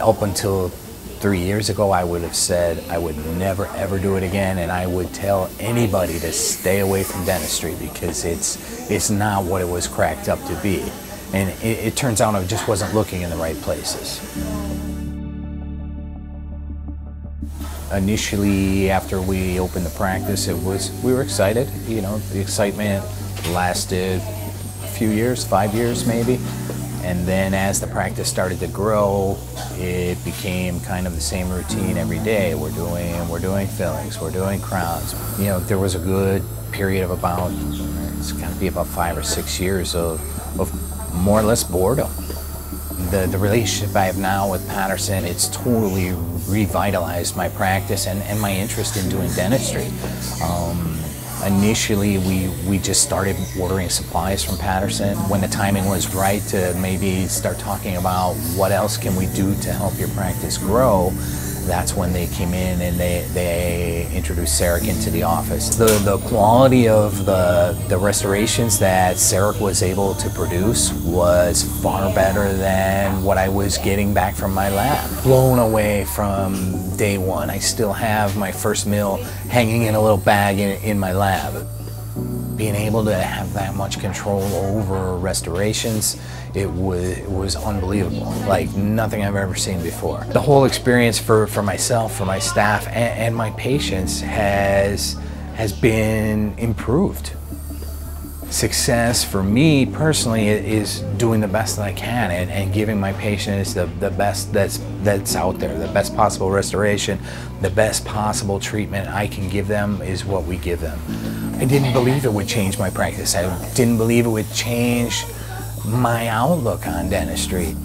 up until 3 years ago, I would have said I would never ever do it again, and I would tell anybody to stay away from dentistry because it's not what it was cracked up to be. And it turns out I just wasn't looking in the right places. Initially, after we opened the practice, we were excited. You know, the excitement lasted a few years, 5 years maybe. And then as the practice started to grow, it became kind of the same routine every day. We're doing fillings, we're doing crowns. You know, there was a good period of about, it's got to be about 5 or 6 years of more or less boredom. The relationship I have now with Patterson, it's totally revitalized my practice and my interest in doing dentistry. Initially, we just started ordering supplies from Patterson. When the timing was right to maybe start talking about what else can we do to help your practice grow, that's when they came in and they introduced CEREC into the office. The quality of the restorations that CEREC was able to produce was far better than what I was getting back from my lab. Blown away from day one. I still have my first mill hanging in a little bag in my lab. Being able to have that much control over restorations, it was unbelievable, like nothing I've ever seen before. The whole experience for myself, for my staff, and my patients has been improved. Success for me personally is doing the best that I can and giving my patients the best that's out there, the best possible restoration, the best possible treatment I can give them is what we give them. I didn't believe it would change my practice. I didn't believe it would change my outlook on dentistry.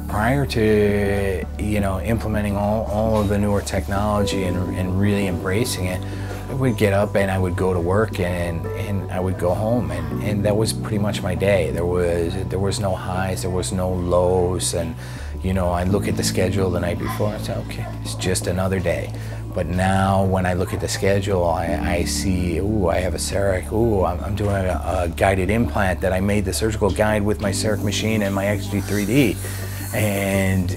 Prior to, you know, implementing all of the newer technology and really embracing it, I would get up and I would go to work and I would go home and that was pretty much my day. There was no highs, there was no lows, and you know, I look at the schedule the night before and say, okay, it's just another day. But now when I look at the schedule, I see, ooh, I have a CEREC, ooh, I'm doing a guided implant that I made the surgical guide with my CEREC machine and my XG 3D. And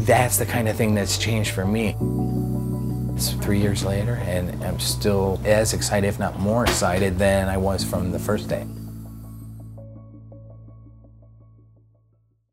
that's the kind of thing that's changed for me. It's 3 years later and I'm still as excited, if not more excited than I was from the first day.